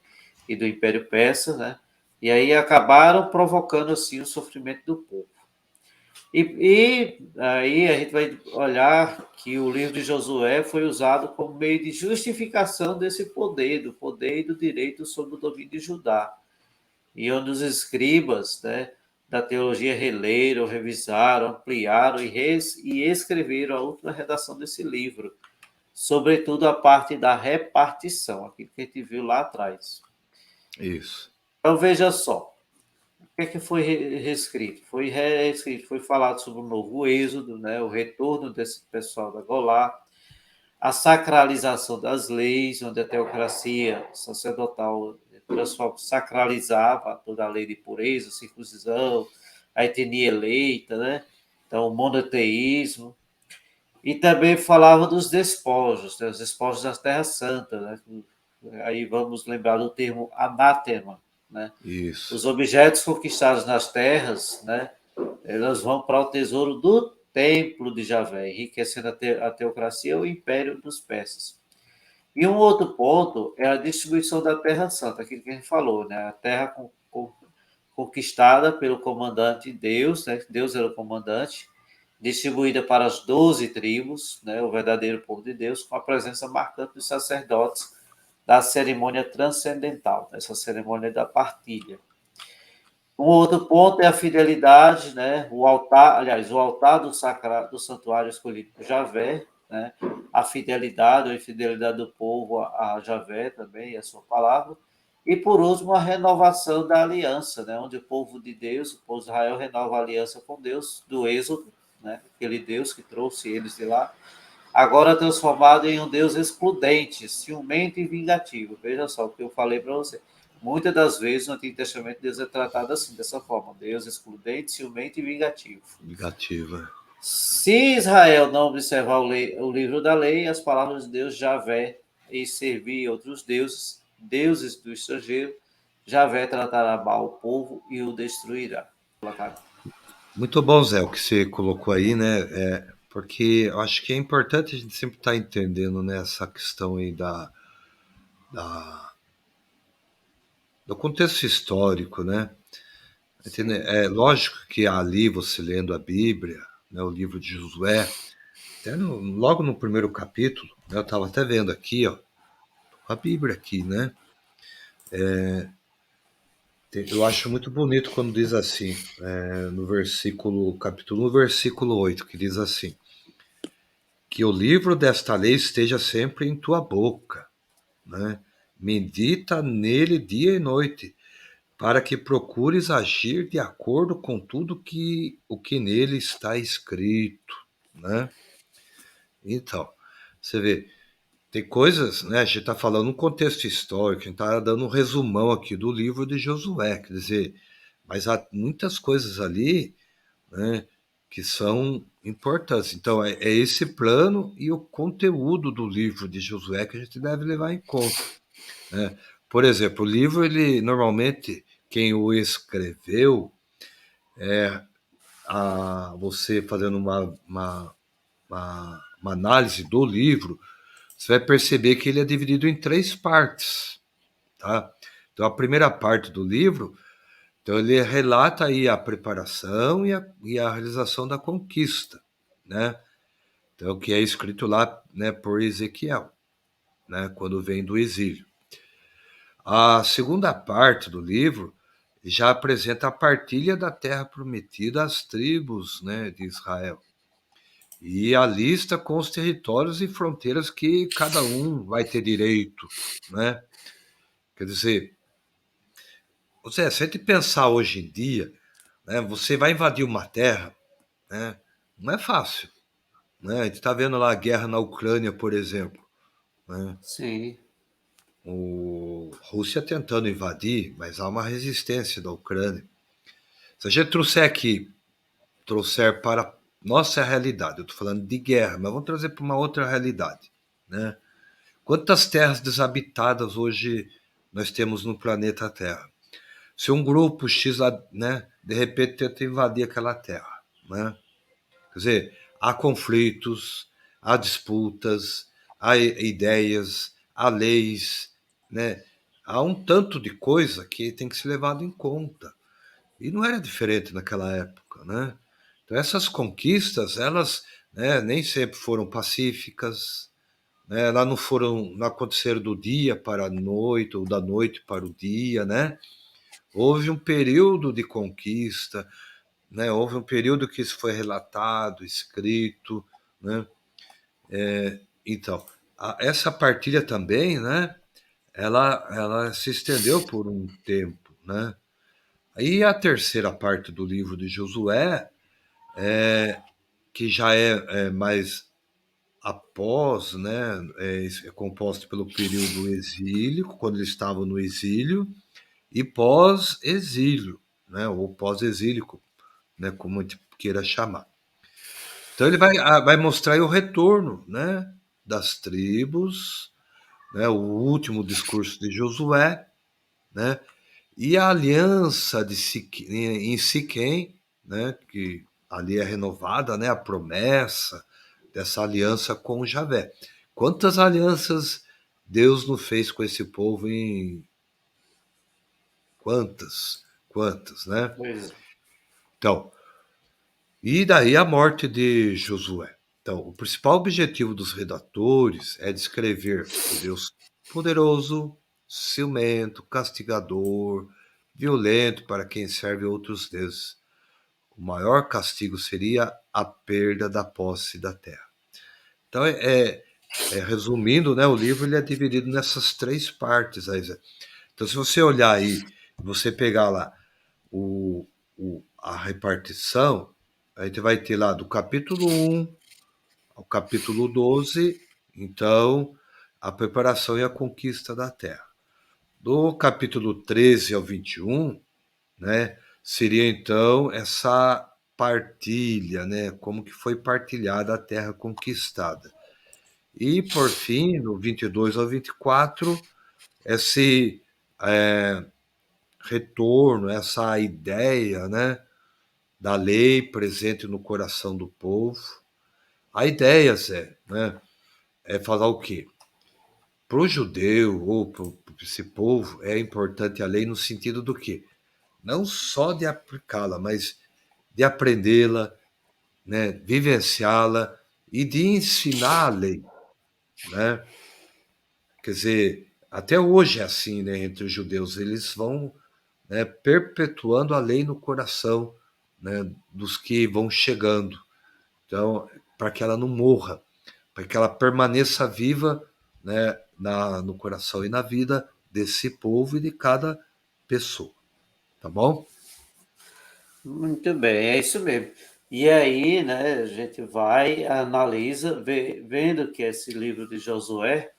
e do Império Persa, né? E aí acabaram provocando assim o sofrimento do povo. E aí a gente vai olhar que o livro de Josué foi usado como meio de justificação desse poder, do poder e do direito sobre o domínio de Judá. E onde os escribas, né, da teologia releram, revisaram, ampliaram e escreveram a última redação desse livro, sobretudo a parte da repartição, aquilo que a gente viu lá atrás. Isso. Então veja só, o que foi reescrito? Foi reescrito, foi falado sobre o novo êxodo, né, o retorno desse pessoal da Golá, a sacralização das leis, onde a teocracia sacerdotal sacralizava toda a lei de pureza, circuncisão, a etnia eleita, né? Então, o monoteísmo. E também falava dos despojos, né? Os despojos da Terra Santa. Né? Aí vamos lembrar do termo anátema. Né? Isso. Os objetos conquistados nas terras, né? Elas vão para o tesouro do templo de Javé, enriquecendo a teocracia e o império dos persas. E um outro ponto é a distribuição da Terra Santa, aquilo que a gente falou, né? A terra conquistada pelo comandante Deus, né? Deus era o comandante, distribuída para as 12 tribos, né? O verdadeiro povo de Deus, com a presença marcante dos sacerdotes da cerimônia transcendental, essa cerimônia da partilha. Um outro ponto é a fidelidade, né? O altar, aliás, o altar do santuário escolhido por Javé, né? A fidelidade ou infidelidade do povo a Javé também, a sua palavra. E por último, a renovação da aliança, né? Onde o povo de Deus, o povo de Israel renova a aliança com Deus do Êxodo, né? Aquele Deus que trouxe eles de lá, agora transformado em um Deus excludente, ciumento e vingativo. Veja só o que eu falei para você. Muitas das vezes no Antigo Testamento Deus é tratado assim, dessa forma: Deus excludente, ciumento e vingativo. Negativa. Se Israel não observar o livro da lei, as palavras de Deus, Javé, e servir outros deuses, deuses do estrangeiro, Javé tratará mal o povo e o destruirá. Muito bom, Zé, o que você colocou aí, né? Porque eu acho que é importante a gente sempre estar entendendo, né, essa questão aí da, do contexto histórico, né? É lógico que ali você lendo a Bíblia, né, o livro de Josué, até logo no primeiro capítulo, né, eu estava até vendo aqui, ó, a Bíblia aqui, né? Eu acho muito bonito quando diz assim, no versículo, capítulo 1, versículo 8, que diz assim: que o livro desta lei esteja sempre em tua boca, né? Medita nele dia e noite, para que procures agir de acordo com tudo o que nele está escrito, né? Então, você vê, tem coisas, né? A gente está falando um contexto histórico, a gente está dando um resumão aqui do livro de Josué, quer dizer, mas há muitas coisas ali, né, que são importantes. Então, é esse plano e o conteúdo do livro de Josué que a gente deve levar em conta, né? Por exemplo, o livro, ele normalmente, quem o escreveu, você fazendo uma análise do livro, você vai perceber que ele é dividido em três partes, tá? Então, a primeira parte do livro, então ele relata aí a preparação e a realização da conquista, né? Então, que é escrito lá, né, por Ezequiel, né, quando vem do exílio. A segunda parte do livro já apresenta a partilha da terra prometida às tribos, né, de Israel. E a lista com os territórios e fronteiras que cada um vai ter direito, né? Quer dizer, se a gente pensar hoje em dia, né, você vai invadir uma terra, né, não é fácil, né? A gente está vendo lá a guerra na Ucrânia, por exemplo, né? Sim, O Rússia tentando invadir, mas há uma resistência da Ucrânia. Se a gente trouxer para nossa realidade, eu estou falando de guerra, mas vamos trazer para uma outra realidade, né? Quantas terras desabitadas hoje nós temos no planeta Terra? Se um grupo X, né, de repente tenta invadir aquela terra, né? Quer dizer, há conflitos, há disputas, há ideias, há leis, né? Há um tanto de coisa que tem que ser levado em conta. E não era diferente naquela época, né? Então essas conquistas, elas, né, nem sempre foram pacíficas, né? Elas não aconteceram do dia para a noite ou da noite para o dia, né? Houve um período de conquista, né? Houve um período que isso foi relatado, escrito, né? Então, essa partilha também, né? Ela se estendeu por um tempo, né? Aí a terceira parte do livro de Josué, que já é mais após, né? É composto pelo período exílico, quando eles estavam no exílio, e pós-exílio, né? Ou pós-exílico, né? Como a gente queira chamar. Então ele vai mostrar aí o retorno, né, das tribos, né, o último discurso de Josué, né, e a aliança em Siquém, né, que ali é renovada, né, a promessa dessa aliança com Javé. Quantas alianças Deus não fez com esse povo em quantas, né? pois é. Então, e daí a morte de Josué. Então, o principal objetivo dos redatores é descrever o Deus. poderoso, ciumento, castigador, violento para quem serve outros deuses. O maior castigo seria a perda da posse da terra. Então, resumindo, né, o livro ele é dividido nessas três partes. Então, se você olhar aí, você pegar lá a repartição, a gente vai ter lá do capítulo 1 ao capítulo 12, então, a preparação e a conquista da terra. Do capítulo 13 ao 21, né, seria então essa partilha, né, como que foi partilhada a terra conquistada. E, por fim, no 22 ao 24, esse retorno, essa ideia, né, da lei presente no coração do povo. A ideia, Zé, né, é falar o quê? Para o judeu ou para esse povo é importante a lei no sentido do quê? Não só de aplicá-la, mas de aprendê-la, né, vivenciá-la e de ensinar a lei, né? Quer dizer, até hoje é assim, né, entre os judeus, eles vão, né, perpetuando a lei no coração, né, dos que vão chegando. Então, para que ela não morra, para que ela permaneça viva, né, no coração e na vida desse povo e de cada pessoa. Tá bom? Muito bem, é isso mesmo. E aí, né, a gente vai, analisa, vendo que esse livro de Josué,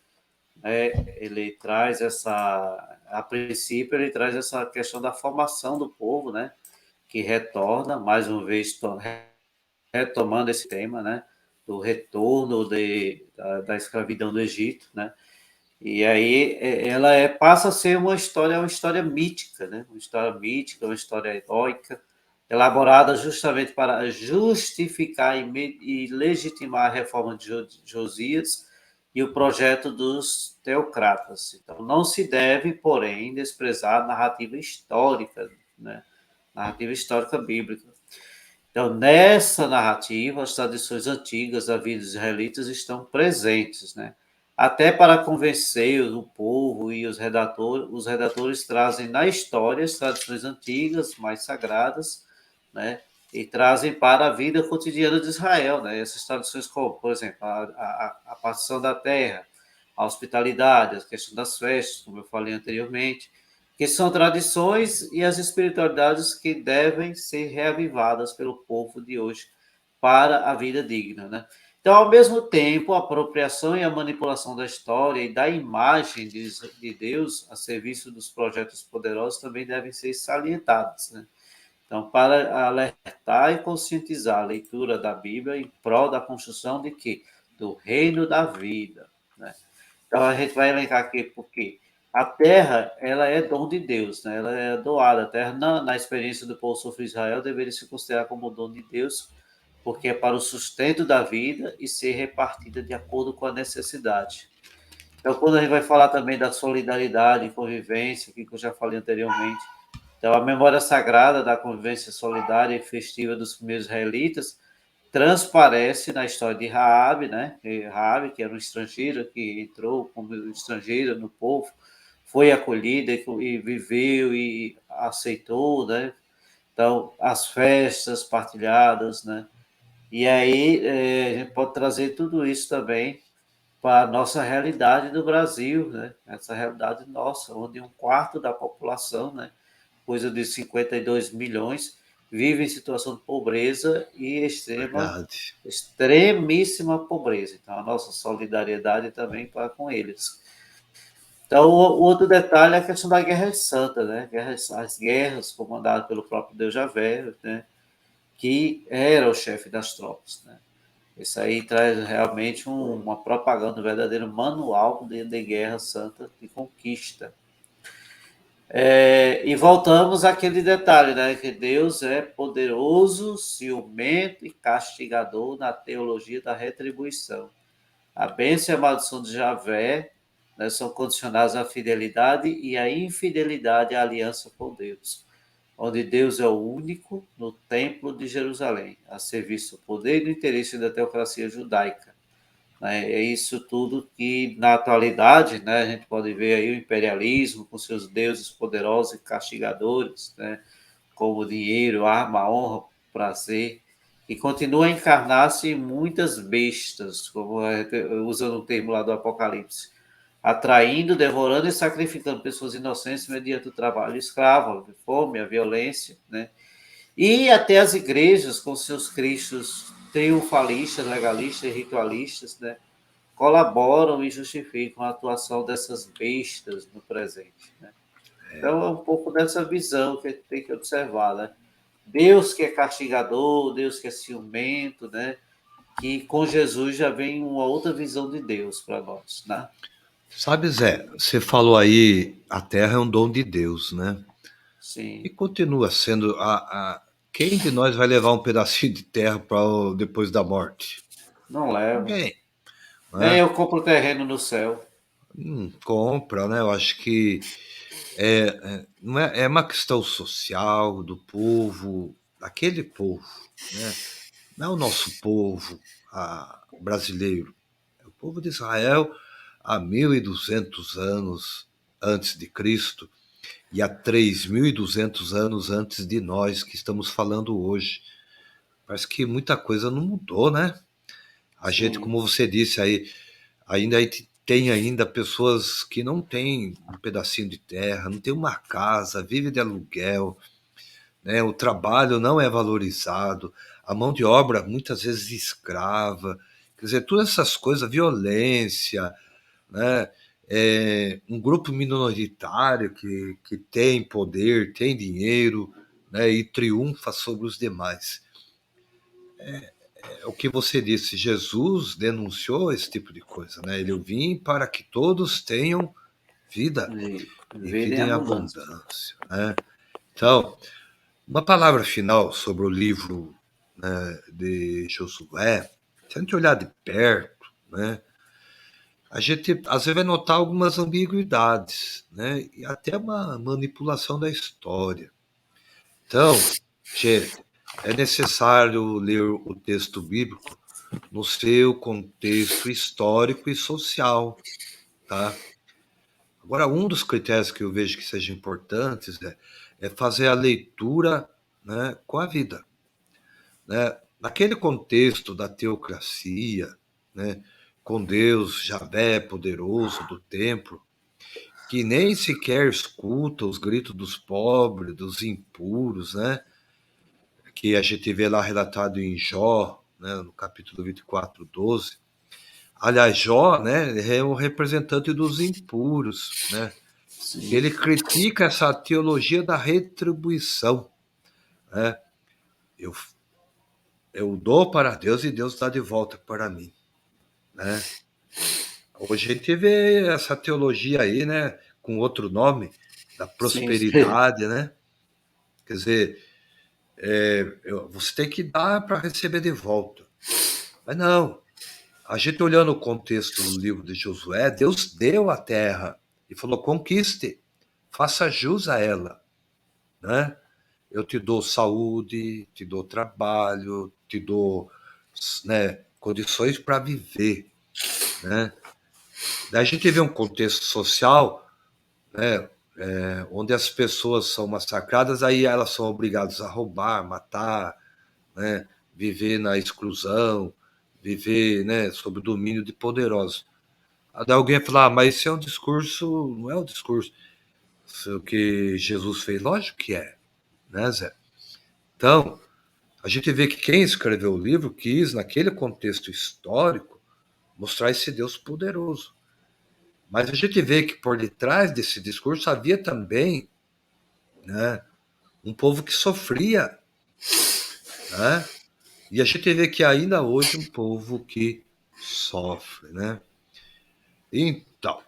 né, ele traz a princípio, ele traz essa questão da formação do povo, né, que retorna, mais uma vez, retomando esse tema, né, do retorno da escravidão do Egito, né, e aí ela passa a ser uma história mítica, né, uma história mítica, uma história heróica, elaborada justamente para justificar e legitimar a reforma de Josias e o projeto dos teocratas. Então, não se deve, porém, desprezar a narrativa histórica, né? Narrativa histórica bíblica. Então, nessa narrativa, as tradições antigas da vida dos israelitas estão presentes, né? Até para convencer o povo e os redatores trazem na história as tradições antigas, mais sagradas, né? E trazem para a vida cotidiana de Israel, né? Essas tradições como, por exemplo, a partição da terra, a hospitalidade, a questão das festas, como eu falei anteriormente, que são tradições e as espiritualidades que devem ser reavivadas pelo povo de hoje para a vida digna, né? Então, ao mesmo tempo, a apropriação e a manipulação da história e da imagem de Deus a serviço dos projetos poderosos também devem ser salientadas, né? Então, para alertar e conscientizar a leitura da Bíblia em prol da construção de quê? Do reino da vida, né? Então a gente vai elencar aqui porque a terra ela é dom de Deus, né? Ela é doada. A terra, na experiência do povo sofrido de Israel, deveria se considerar como dom de Deus, porque é para o sustento da vida e ser repartida de acordo com a necessidade. Então, quando a gente vai falar também da solidariedade e convivência, que eu já falei anteriormente, então a memória sagrada da convivência solidária e festiva dos primeiros israelitas transparece na história de Raabe, né? Raabe, que era um estrangeiro que entrou como estrangeiro no povo, foi acolhida e viveu e aceitou, né? Então, as festas partilhadas, né? E aí a gente pode trazer tudo isso também para a nossa realidade do Brasil, né? Essa realidade nossa, onde um quarto da população, né? Coisa de 52 milhões, vive em situação de pobreza e Verdade. extremíssima pobreza. Então, a nossa solidariedade também para com eles. Então, o outro detalhe é a questão da Guerra Santa, né? As guerras comandadas pelo próprio Deus Javé, né? Que era o chefe das tropas, né? Isso aí traz realmente uma propaganda, um verdadeiro manual de guerra santa de conquista. E voltamos àquele detalhe, né? Que Deus é poderoso, ciumento e castigador na teologia da retribuição. A bênção e a maldição de Javé, né, são condicionadas à fidelidade e à infidelidade à aliança com Deus, onde Deus é o único no templo de Jerusalém, a serviço do poder e do interesse da teocracia judaica. né? É isso tudo que, na atualidade, né, a gente pode ver aí o imperialismo com seus deuses poderosos e castigadores, né, como dinheiro, arma, honra, prazer, e continua a encarnar-se em muitas bestas, como usando o termo lá do Apocalipse, atraindo, devorando e sacrificando pessoas inocentes mediante o trabalho escravo, a fome, a violência, né? E até as igrejas, com seus cristos triunfalistas, legalistas e ritualistas, né? Colaboram e justificam a atuação dessas bestas no presente, né? Então é um pouco dessa visão que a gente tem que observar, né? Deus que é castigador, Deus que é ciumento, né? Que com Jesus já vem uma outra visão de Deus para nós, né? Sabe, Zé, você falou aí, a terra é um dom de Deus, né? E Sim, continua sendo quem de nós vai levar um pedacinho de terra para depois da morte? não leva. Ninguém, Nem né? eu compro terreno no céu. Compra, né? Eu acho que não é uma questão social do povo, daquele povo, né? Não é o nosso povo brasileiro, é o povo de Israel há 1.200 anos antes de Cristo e há 3.200 anos antes de nós que estamos falando hoje. Parece que muita coisa não mudou, né? A gente, Sim, como você disse aí, ainda tem ainda pessoas que não têm um pedacinho de terra, não tem uma casa, vive de aluguel, né? O trabalho não é valorizado, a mão de obra muitas vezes escrava, quer dizer, todas essas coisas, violência, né? Um grupo minoritário que tem poder, tem dinheiro, né? E triunfa sobre os demais. É o que você disse, Jesus denunciou esse tipo de coisa, né? Ele vim para que todos tenham vida e e vida vida em em abundância. abundância, né? Então, uma palavra final sobre o livro, né, de Josué, se a gente olhar de perto, né, a gente às vezes vai notar algumas ambiguidades, né, e até uma manipulação da história. Então, gente, é necessário ler o texto bíblico no seu contexto histórico e social, tá? Agora, um dos critérios que eu vejo que sejam importantes é fazer a leitura, né, com a vida, né? Naquele contexto da teocracia, né, com Deus, Javé poderoso do templo, que nem sequer escuta os gritos dos pobres, dos impuros, né? Que a gente vê lá relatado em Jó, né, no capítulo 24:12. Aliás, Jó, né, é o representante dos impuros, né? Sim, Ele critica essa teologia da retribuição, né? Eu, eu dou para Deus e Deus dá de volta para mim, né? Hoje a gente vê essa teologia aí, né, com outro nome, da sim, sim, prosperidade, né? Quer dizer, você tem que dar para receber de volta. Mas não, a gente olhando o contexto do livro de Josué, Deus deu a terra e falou: conquiste, faça jus a ela, né? Eu te dou saúde, te dou trabalho, te dou, né, condições para viver, né? Daí a gente vê um contexto social, né, onde as pessoas são massacradas, aí elas são obrigadas a roubar, matar, né, viver na exclusão, viver, né, sob o domínio de poderosos. Daí alguém fala, mas isso é um discurso, não é um discurso isso é o que Jesus fez, lógico que é, né, Zé? Então, a gente vê que quem escreveu o livro quis, naquele contexto histórico, mostrar esse Deus poderoso. Mas a gente vê que por detrás desse discurso havia também, né, um povo que sofria, né? E a gente vê que ainda hoje um povo que sofre, né? Então,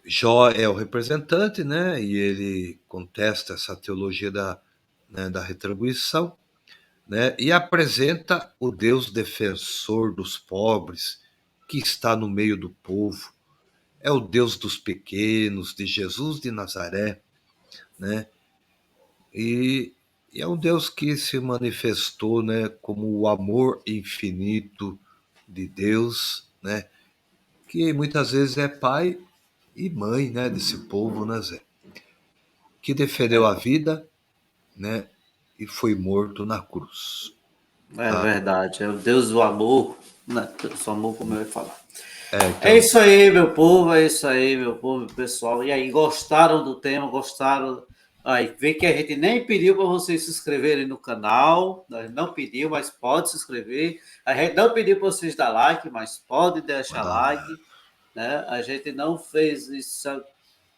Jó é o representante, né? E ele contesta essa teologia da retribuição, né? E apresenta o Deus defensor dos pobres que está no meio do povo. É o Deus dos pequenos, de Jesus de Nazaré, né? E, e é um Deus que se manifestou, né, como o amor infinito de Deus, né? que muitas vezes é pai e mãe, né, desse povo, né, Zé? Que defendeu a vida, né, e foi morto na cruz. É Tá? verdade, é o Deus do amor, né? Deus do amor, como eu ia falar. É Então, isso aí, meu povo, é isso aí, meu povo, pessoal. E aí, gostaram do tema? Gostaram? Aí, vê que a gente nem pediu para vocês se inscreverem no canal, nós não pediu, mas pode se inscrever. A gente não pediu para vocês dar like, mas pode deixar like, né? A gente não fez isso,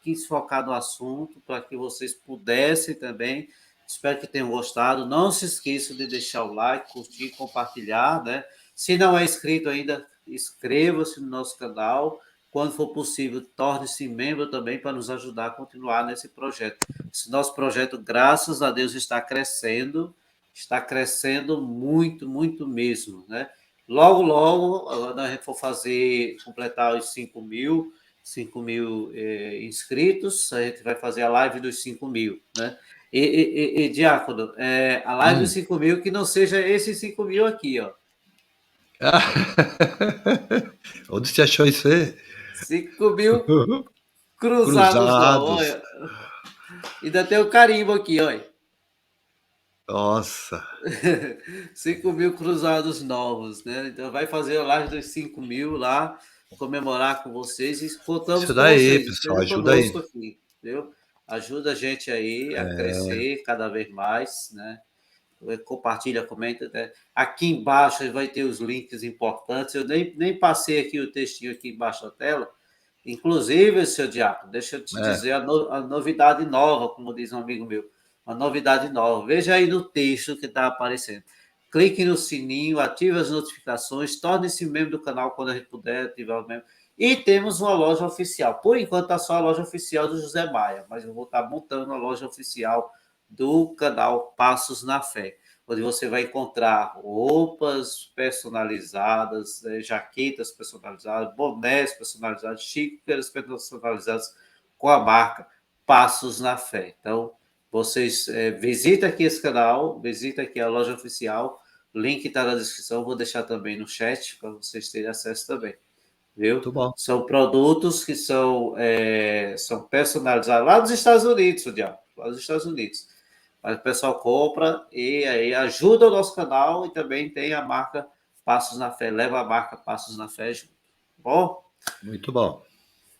quis focar no assunto para que vocês pudessem também. Espero que tenham gostado. Não se esqueça de deixar o like, curtir, compartilhar, né? Se não é inscrito ainda, inscreva-se no nosso canal. Quando for possível, torne-se membro também para nos ajudar a continuar nesse projeto. Esse nosso projeto, graças a Deus, está crescendo muito, muito mesmo, né? Logo, logo, quando a gente for completar os 5 mil inscritos, a gente vai fazer a live dos 5 mil, né? Diácono, a live dos 5 mil que não seja esses 5 mil aqui, ó. onde você achou isso aí? 5 mil cruzados novos, Cruzados. olha. Ainda tem o carimbo aqui, olha. Nossa. 5 mil cruzados novos, né? Então vai fazer a live dos 5 mil lá, comemorar com vocês e contamos Isso com daí, vocês. pessoal, Esteja ajuda aí. conosco aqui, entendeu? Ajuda a gente aí a crescer cada vez mais, né? Compartilha, comenta. Né? Aqui embaixo vai ter os links importantes. Eu nem passei aqui o textinho aqui embaixo da tela. Inclusive, seu Diácono, deixa eu te dizer a novidade nova, como diz um amigo meu. Uma novidade nova. Veja aí no texto que está aparecendo. Clique no sininho, ative as notificações, torne-se membro do canal quando a gente puder ativar o membro. E temos uma loja oficial. Por enquanto está só a loja oficial do José Maia, mas eu vou estar montando a loja oficial do canal Passos na Fé, onde você vai encontrar roupas personalizadas, jaquetas personalizadas, bonés personalizados, xícaras personalizadas com a marca Passos na Fé. Então, vocês visitem aqui esse canal, visitem aqui a loja oficial, o link está na descrição, vou deixar também no chat para vocês terem acesso também. Viu? Muito bom. São produtos que são personalizados lá dos Estados Unidos, o diabo, lá dos Estados Unidos. Mas o pessoal compra e aí ajuda o nosso canal e também tem a marca Passos na Fé, leva a marca Passos na Fé junto. Bom? Muito bom.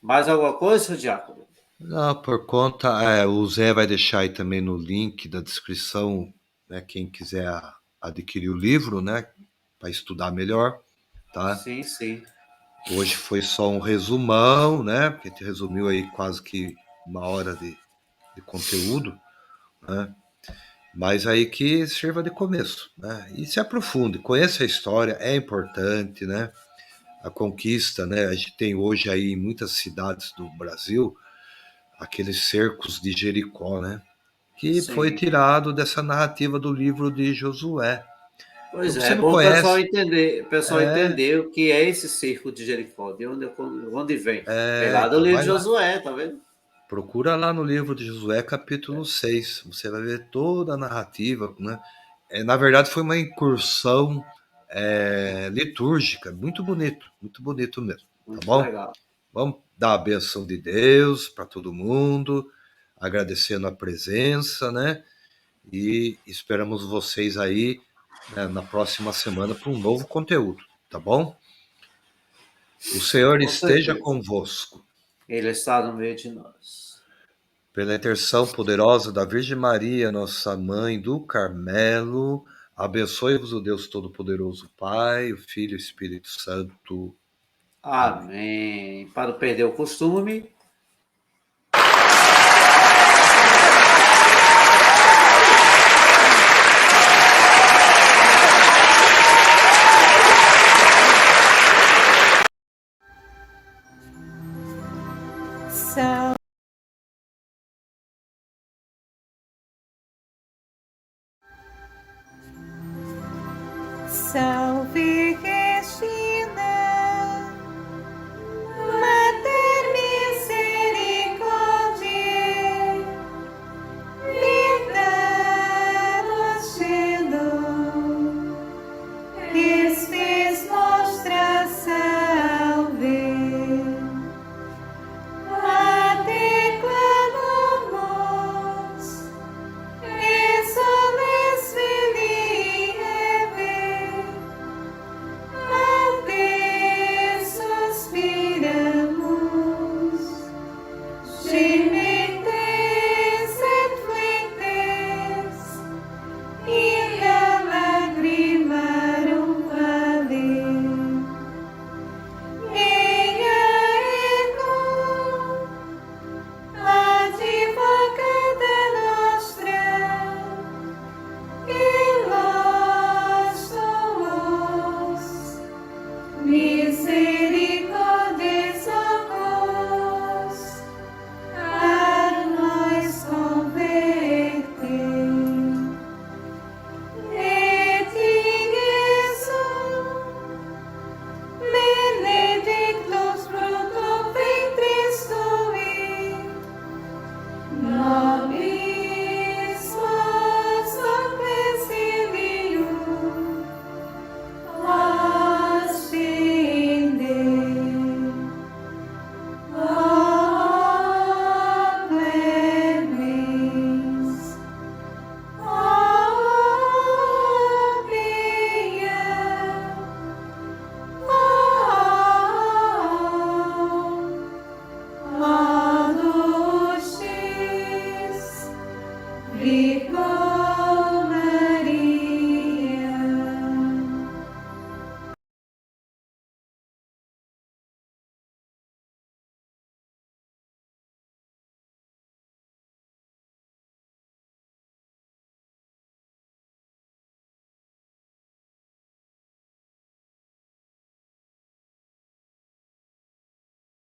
Mais alguma coisa, seu Diácono? Não, por conta, o Zé vai deixar aí também no link da descrição, né, quem quiser adquirir o livro, né, para estudar melhor, tá? Sim, sim. Hoje foi só um resumão, né, porque a gente resumiu aí quase que uma hora de conteúdo, né? Mas aí que sirva de começo, né? E se aprofunde, conheça a história, é importante, né? A conquista, né? A gente tem hoje aí em muitas cidades do Brasil aqueles cercos de Jericó, né? Que foi Sim. tirado dessa narrativa do livro de Josué. Então Pois você é não bom conhece, o pessoal entender o que é esse cerco de Jericó, de onde vem. Vem lá do então livro vai de lá. Josué, tá vendo? Procura lá no livro de Josué, capítulo 6. Você vai ver toda a narrativa, né? Na verdade, foi uma incursão litúrgica, muito bonito mesmo, tá Muito bom? legal. Vamos dar a benção de Deus para todo mundo, agradecendo a presença, né? E esperamos vocês aí, né, na próxima semana para um novo conteúdo, tá bom? O Senhor Com esteja certeza. convosco. Ele está no meio de nós. Pela intercessão poderosa da Virgem Maria, nossa mãe do Carmelo, abençoe-vos o Deus Todo-Poderoso, Pai, o Filho e o Espírito Santo. Amém. Amém. Para não perder o costume, Salve Regina, Mater Misericordiae, Vita Docelo, Espes Nostra Salve. vi